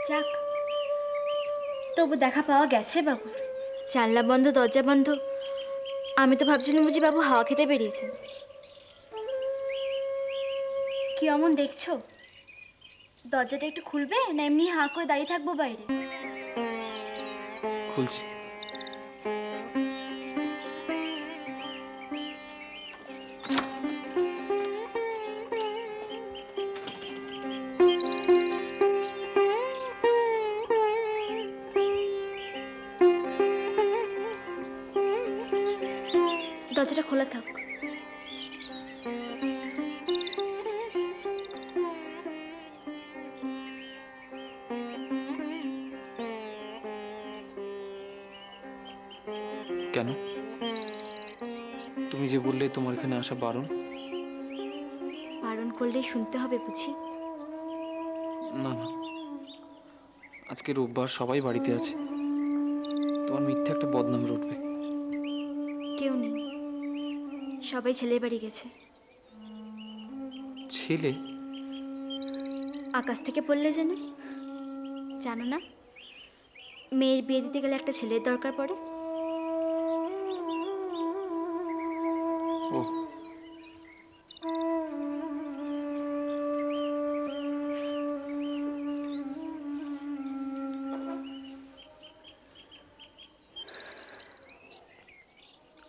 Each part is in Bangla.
যাক, তবু দেখা পাওয়া গেছে বাবু। জানলা বন্ধ, দরজা বন্ধ। আমি তো ভাবছিলাম বুঝি বাবু হাওয়া খেতে বেরিয়েছেন। কি অমন দেখছো? দরজাটা একটু খুলবে, না এমনি হাঁ করে দাঁড়িয়ে থাকবো বাইরে? খুলছি। দরজাটা খোলা থাক। কেন? তুমি যে বললে তোমার এখানে আসা বারণ। বারণ করলেই শুনতে হবে বুঝি? না না, আজকে রোববার, সবাই বাড়িতে আছে। তোমার মিথ্যে একটা বদনাম রটবে। কেউ নেই, সবাই ছেলের বাড়ি গেছে। ছেলে? আকাশ থেকে পড়লে যেন, জানো না, মেয়ের বিয়ে দিতে গেলে একটা ছেলের দরকার পড়ে। ও,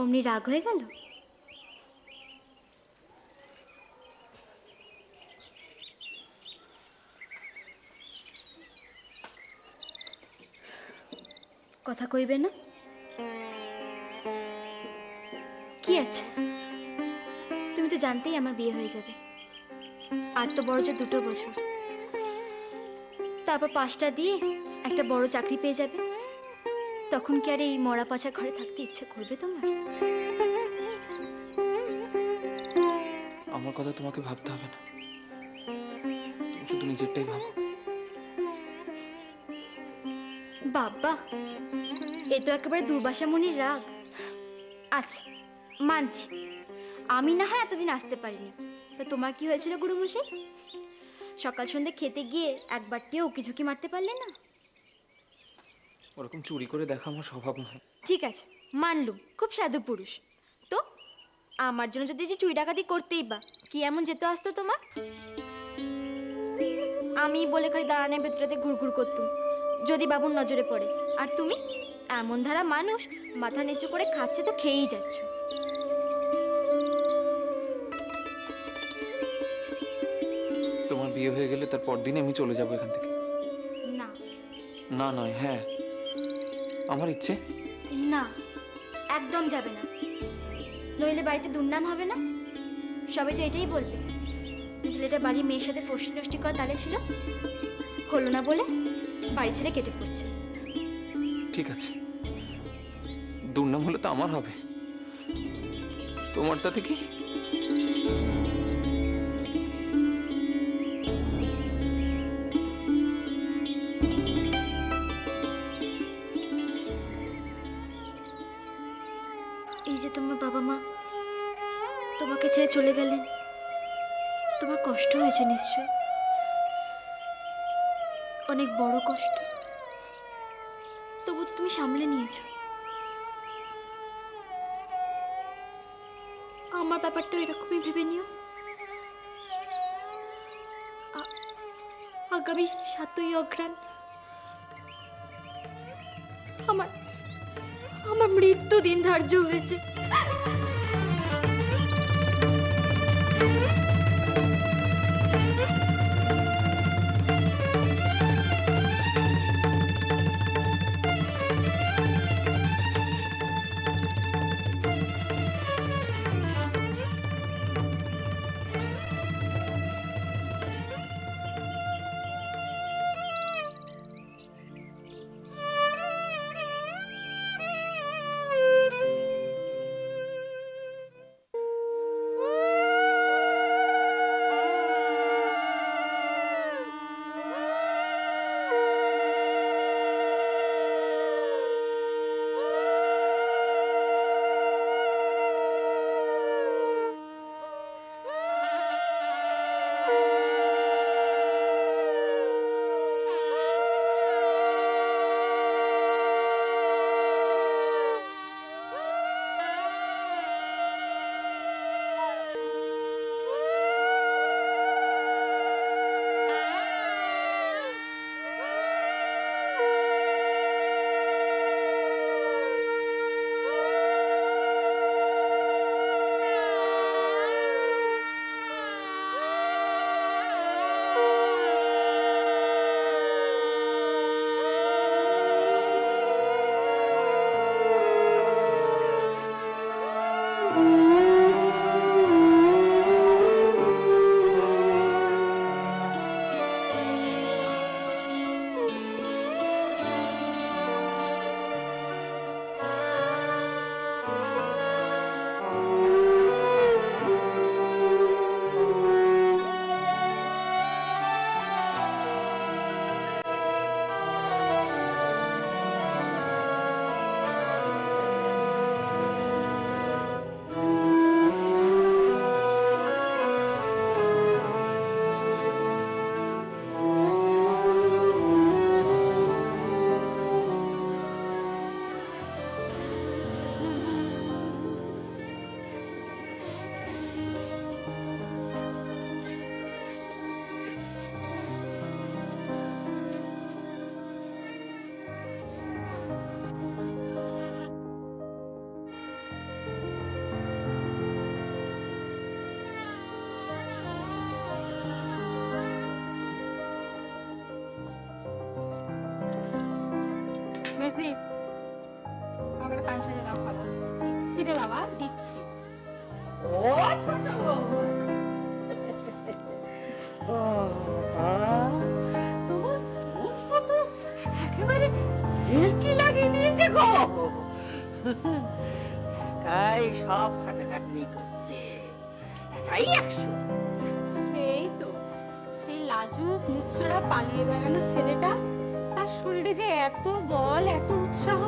অমনি রাগ হয়ে গেল? কথা কইবে না? কি আছে, তুমি তো জানতেই আমার বিয়ে হয়ে যাবে। আর তো বড় যে 2 বছর, তারপর 5টা দিয়ে একটা বড় চাকরি পেয়ে যাবে। তখন কি আর এই মরা পচা ঘরে থাকতে ইচ্ছে করবে তোমার? আমার কথা তোমাকে ভাবতে হবে না, তুমি শুধু নিজেরটাই ভাবো। বাবা, এ তো একেবারে দুর্বাসা মুনির রাগ। আচ্ছা, মানছি, আমি না হয় এতদিন আসতে পারিনি। তা তোমার কি হয়েছিল গুরুমশাই? সকাল সন্ধ্যে খেতে গিয়ে একবারটিও উকি ঝুঁকি মারতে পারলে না? ওরকম চুরি করে দেখা আমার স্বভাব নয়। ঠিক আছে, মানলুম খুব সাধু পুরুষ। তো আমার জন্য যদি যে চুরি ডাকাতি করতেই বা কি এমন যেত আসতো তোমার? আমি বলে খালি দাঁড়ানোর ভেতরেতে ঘুরঘুর করতুম যদি বাবুর নজরে পড়ে। আর তুমি এমন ধারা মানুষ, মাথা নিচু করে খাচ্ছে তো খেয়েই যাচ্ছ। তোমার বিয়ে হয়ে গেলে তার পরদিন আমি চলে যাবো এখান থেকে। না না নয় হ্যাঁ, আমার ইচ্ছে। না, একদম যাবে না, নইলে বাড়িতে দুর্নাম হবে না? সবাই তো এটাই বলবে যে ছেলেটা বাড়ির মেয়ের সাথে ফষ্টি নষ্টি করা তালে ছিল, হলো না বলে বাড়ি ছেড়ে কেটে পড়ছে। ঠিক আছে, দুর্নাম হলে তো আমার হবে, তোমারটাতে কি? এই যে তোমার বাবা মা তোমাকে ছেড়ে চলে গেলেন, তোমার কষ্ট হয়েছে নিশ্চয়, অনেক বড় কষ্ট। তবু তো তুমি সামলে নিয়েছো। আমার ব্যাপারটা এরকমই ভেবে নিও। আগামী 7ই অঘ্রাণ আমার আমার মৃত্যু দিন ধার্য হয়েছে। বাবা, দিচ্ছি। ও ছোট বউ, তোমার মুখটা তো একেবারে ঢেলকি লাগিয়ে দিয়েছে গো। একাই সব খাটাখাটনি করছে, একাই 100। সেই তো, সেই লাজুক মুখচোরা পালিয়ে বেড়ানো ছেলেটা, তার শরীরে যে এত বল, এত উৎসাহ,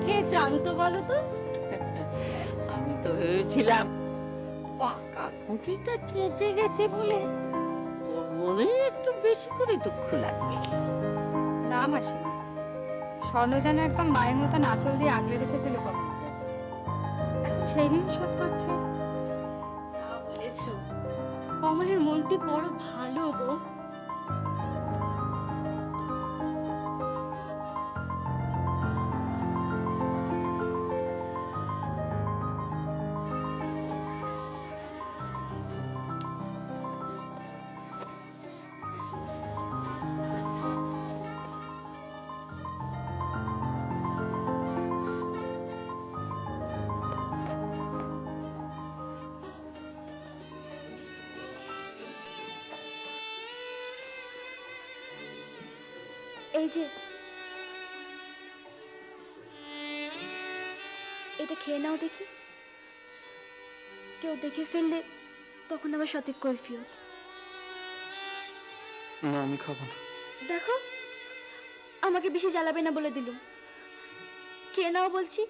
কে জানতো বলো তো? আমি তো ভেবেছিলাম পাকা খুঁটিটা কেচে গেছে বলে ওর মনে একটু বেশি করে দুঃখ লাগবে। না মাসিমা, স্বর্ণ যেন একদম মায়ের মতন আঁচল দিয়ে আগলে রেখেছিল কমলকে, এখন সেই ঋণ শোধ করছে। যা বলেছো। কমলের মনটি বড় ভালো গো। এই যে, এটা খেয়ে নাও দেখি। কেউ দেখে ফেললে তখন আবার সঠিক কৈফিয়ত। না, আমি খাবো না। দেখো, আমাকে বেশি জ্বালাবে না বলে দিলুম। খেয়ে নাও বলছি,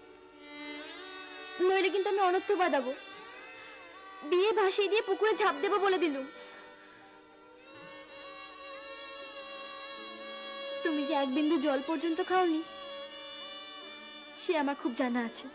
নইলে কিন্তু আমি অনর্থ বাঁধাবো। বিয়ে ভাসিয়ে দিয়ে পুকুরে ঝাঁপ দেবো বলে দিলুম। তুমি যে এক বিন্দু জল পর্যন্ত খাওনি, সে আমার খুব জানা আছে।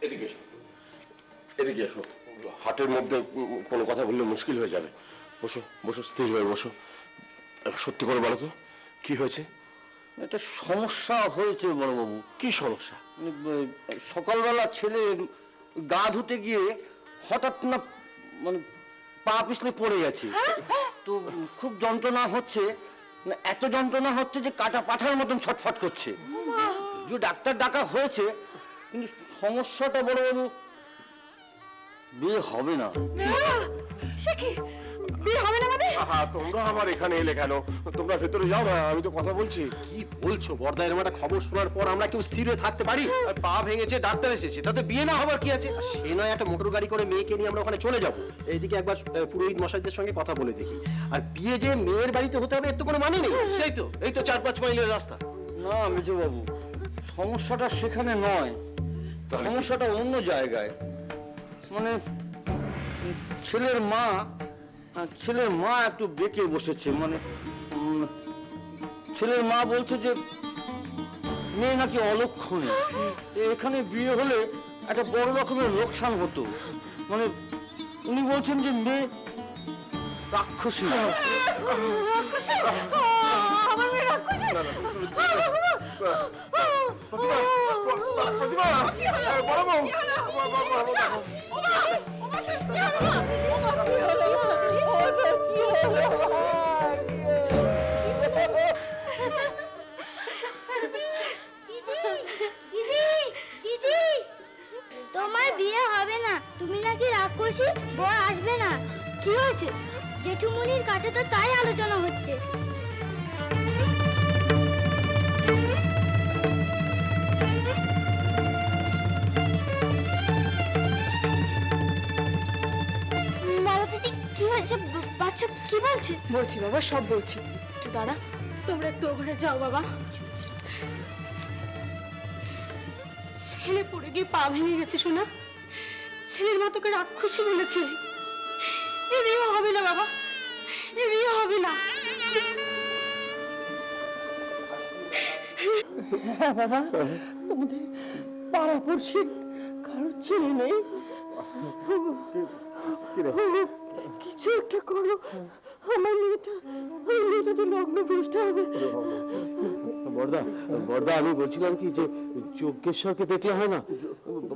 এদিকে এসো, এদিকে এসো। হাটের মধ্যে কোনো কথা বললে মুশকিল হয়ে যাবে। বসো বসো, স্থির হয়ে বসো। সত্যি করে বলো তো, কি হয়েছে? একটা সমস্যা হয়েছে বড়বাবু। কি সমস্যা? সকালবেলা ছেলে গা ধুতে গিয়ে হঠাৎ না মানে পা পিছলে পড়ে গেছে, তো খুব যন্ত্রণা হচ্ছে, না এত যন্ত্রণা হচ্ছে যে কাটা পাঠার মতন ছটফট করছে। যে ডাক্তার ডাকা হয়েছে, কিন্তু সমস্যাটা বড়বাবু, বিয়ে হবে না। সে কি, বিয়ে হবে না মানে? আহা, তোমরা আমার এখানে এলে কেন? তোমরা ভেতরে যাও না, আমি তো কথা বলছি। কি বলছো বর্দা? এরকম একটা খবর শোনার পর আমরা কেউ স্থির হয়ে থাকতে পারি? আর পা ভেঙেছে, ডাক্তার এসেছে, তাতে বিয়ে না হবার কি আছে? আর সে নয় একটা মোটর গাড়ি করে মেয়েকে নিয়ে আমরা ওখানে চলে যাব। এইদিকে একবার পুরোহিত মশাইদের সঙ্গে কথা বলে দেখি। আর বিয়ে যে মেয়ের বাড়িতে হতে হবে এর তো কোনো মানে নেই। সেই তো, এই তো 4-5 মাইলের রাস্তা। না মেজবাবু, সমস্যাটা সেখানে নয়, সমস্যাটা অন্য জায়গায়। মানে ছেলের মা একটু বেঁকে বসেছে। মানে ছেলের মা বলছে যে মেয়ে নাকি অলক্ষণে, এখানে বিয়ে হলে একটা বড় রকমের লোকসান হতো। মানে উনি বলছেন যে মেয়ে রাক্ষসী। আমার মেয়ে রাক্ষসী? প্রতিমা, বড় বউ, দেখো। দিদি, তোমার বিয়ে হবে না, তুমি নাকি রাক্ষসী, বর আসবে না। কি হয়েছে? জেঠুমনির কাছে তো তাই আলোচনা হচ্ছে। বলো দিদি, কি হয়েছে? বাচ্চা কি বলছে? বলছি বাবা, সব বলছি, একটু দাঁড়া। তোমরা একটু ওখানে যাও বাবা। ছেলে পড়ে গিয়ে পা ভেঙে গেছে শোনা। ছেলের মা তোকে রাক্ষসী বলেছে। এ বিয়ে হবে না বাবা, এ বিয়ে হবে না। বাবা, তোমাদের পাড়াপড়শি কারোর ছেলে নেই? কিছু একটা করো, আমার মেয়েটা তো লগ্ন ভ্রষ্ট হবে। বর্দা বর্দা আমি বলছিলাম কি যে যজ্ঞেশ্বরকে দেখলে হয় না,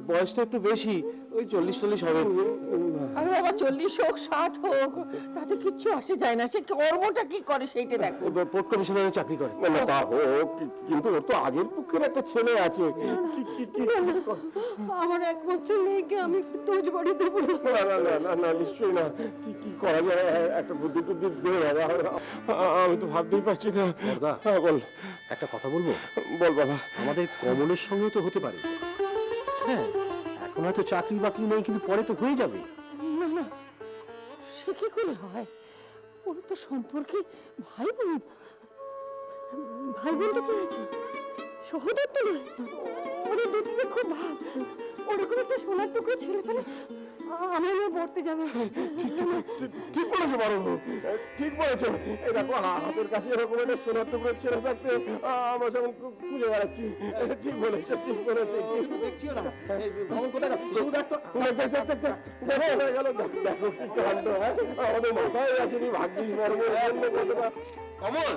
বয়সটা একটু বেশি, ওই 40-40 হবে। আরে বাবা 40 হোক 60 হোক তাতে কিচ্ছু আসে যায় না, সে কর্মটা কি করে সেইটা দেখো। পোর্ট কমিশনারে চাকরি করে। না না তা হোক, কিন্তু ওর তো আগের পক্ষের একটা ছেলে আছে। আমার একমাত্র মেয়েকে আমি তোজ বাড়ি দেবো না। না না না না না নিশ্চয়ই না। কি করা যায়, একটা বুদ্ধি টুদ্ধি দে বাবা। আমি তো ভাবতেই পারছি না। বর্দা হ্যাঁ বল একটা কথা বলবো? বল বাবা। আমাদের কমলের সঙ্গে তো হতে পারে। হ্যাঁ, এখন হয়তো চাকরি বাকরি নেই, কিন্তু পরে তো হয়ে যাবে। না না, সে কি করে হয়? ওরা তো সম্পর্কে ভাই বোন। ভাই বোন তো কি আছে, সহোদর তো নয়। ওদের দুটোকে খুব ভাব। ওরকম একটা সোনার টুকরো ছেলে পেলে আমার মেয়ে পড়তে যাবে। ঠিক বলেছো বড় বউ, ঠিক বলেছো। এই দেখো হাতের কাছে এরকম একটা সোনার টুকরো ছেলে থাকতে আমরা সেরকম খুঁজে বেড়াচ্ছি। ঠিক বলেছো, ঠিক বলেছো। দেখছিও না কমল কোথায় গেল? শুধু দেখতো। দেখো কি কাণ্ড, হ্যাঁ? আমাদের মাথায় আসেনি, ভাগ্যিস বড় বউ বললো কতটা। কমল,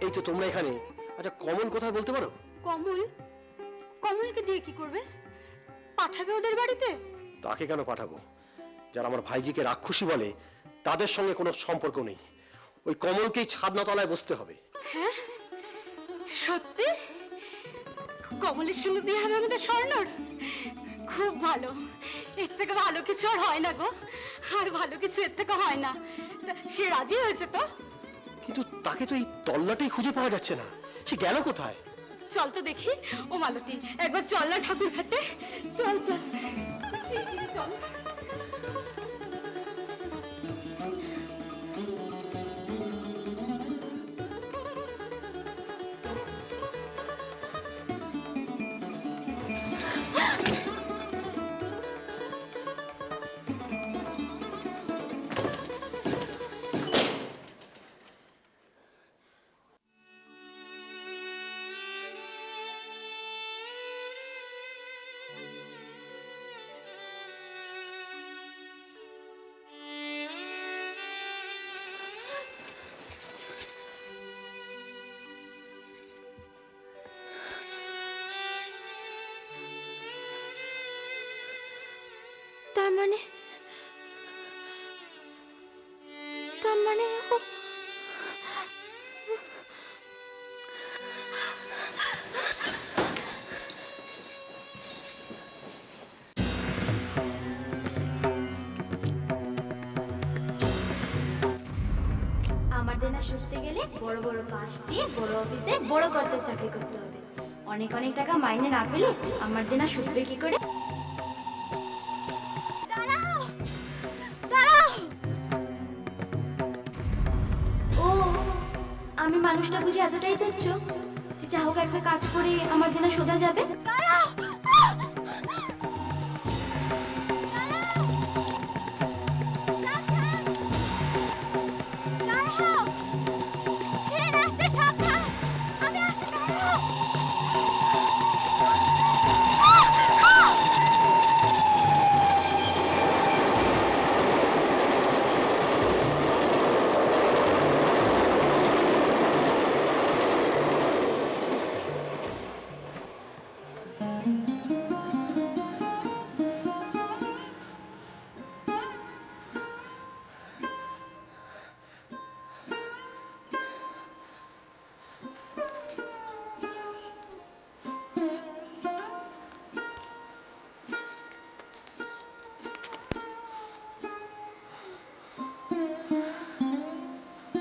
এই তো তোমরা এখানে। আচ্ছা কমল কোথায় বলতে পারো? কমলকে দিয়ে কি করবে? পাঠাবে ওদের বাড়িতে? তাকে কেন পাঠাবো? যারা আমার ভাইজিকে রাক্ষসী বলে তাদের সঙ্গে কোনো সম্পর্ক নেই। ওই কমলকেই ছাদনাতলায় বসতে হবে। সত্যি? কমলের সঙ্গে বিয়ে হবে আমাদের স্বর্ণর? খুব ভালো। এর থেকে ভালো কিছু আর হয় না গো, আর ভালো কিছু এর থেকে হয় না। তা সে রাজি হয়েছে তো? কিন্তু তাকে তো এই তল্লাটেই খুঁজে পাওয়া যাচ্ছে না, সে গেল কোথায়? চল তো দেখি। ও মালতী, একবার চল না ঠাকুর ঘাটে। চল চল শিগগিরই চল। তার মানে ও আমার দেনা শুনতে গেলে বড় বড় পাশ দিয়ে বড় অফিসে বড় কর্তার চাকরি করতে হবে। অনেক অনেক টাকা মাইনে না পেলে আমার দেনা শুধবে কি করে? দাঁড়াও, দাঁড়াও। ও, আমি মানুষটা বুঝি এতটাই তুচ্ছ যে যা হোক একটা কাজ করে আমার দেনা শোধা যাবে? দাঁড়াও।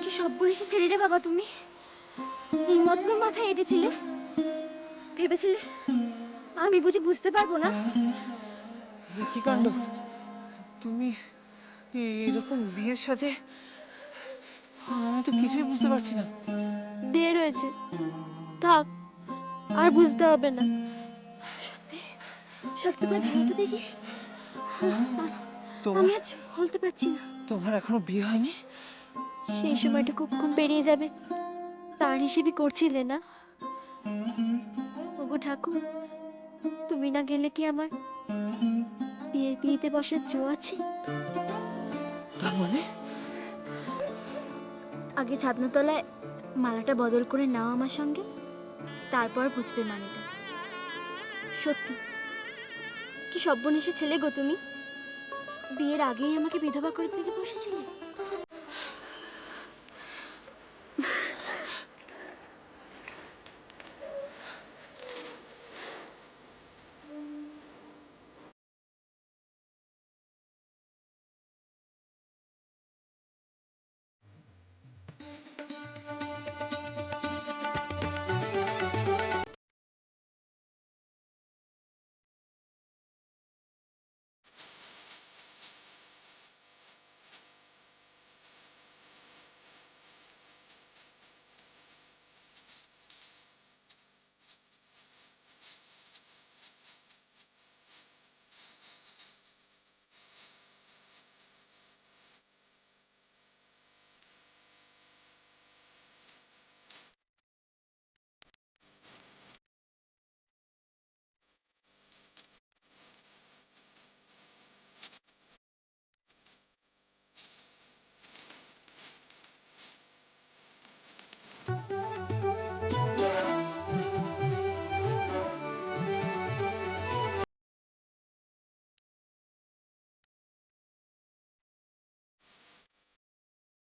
কি সর্বনেশে ছেলে রে বাবা তুমি! এই মতলব মাথায় এঁটেছিলে? ভেবেছিলে আমি বুঝি বুঝতে পারবো না? কি কাণ্ড! তুমি এরকম বিয়ের সাজে, আমি তো কিছুই বুঝতে পারছি না। ঢের হয়েছে, থাক, আর বুঝতে হবে না। সত্যি সত্যি করে ভালো তো দেখি। আমি আজ বলতে পারছি না। তোমার এখনো বিয়ে হয়নি? সেই সময়টা কখন পেরিয়ে যাবে তার হিসেবে করছিলে না? ওগো ঠাকুর, তুমি না গেলে কি আমার বিয়েতে বসার জো আছে? তার মানে আগে ছাদনাতলায় মালাটা বদল করে নাও আমার সঙ্গে, তারপর বুঝবে মানেটা। সত্যি কি সর্বনেশে ছেলে গো তুমি, বিয়ের আগেই আমাকে বিধবা করে দিতে বসেছিলে।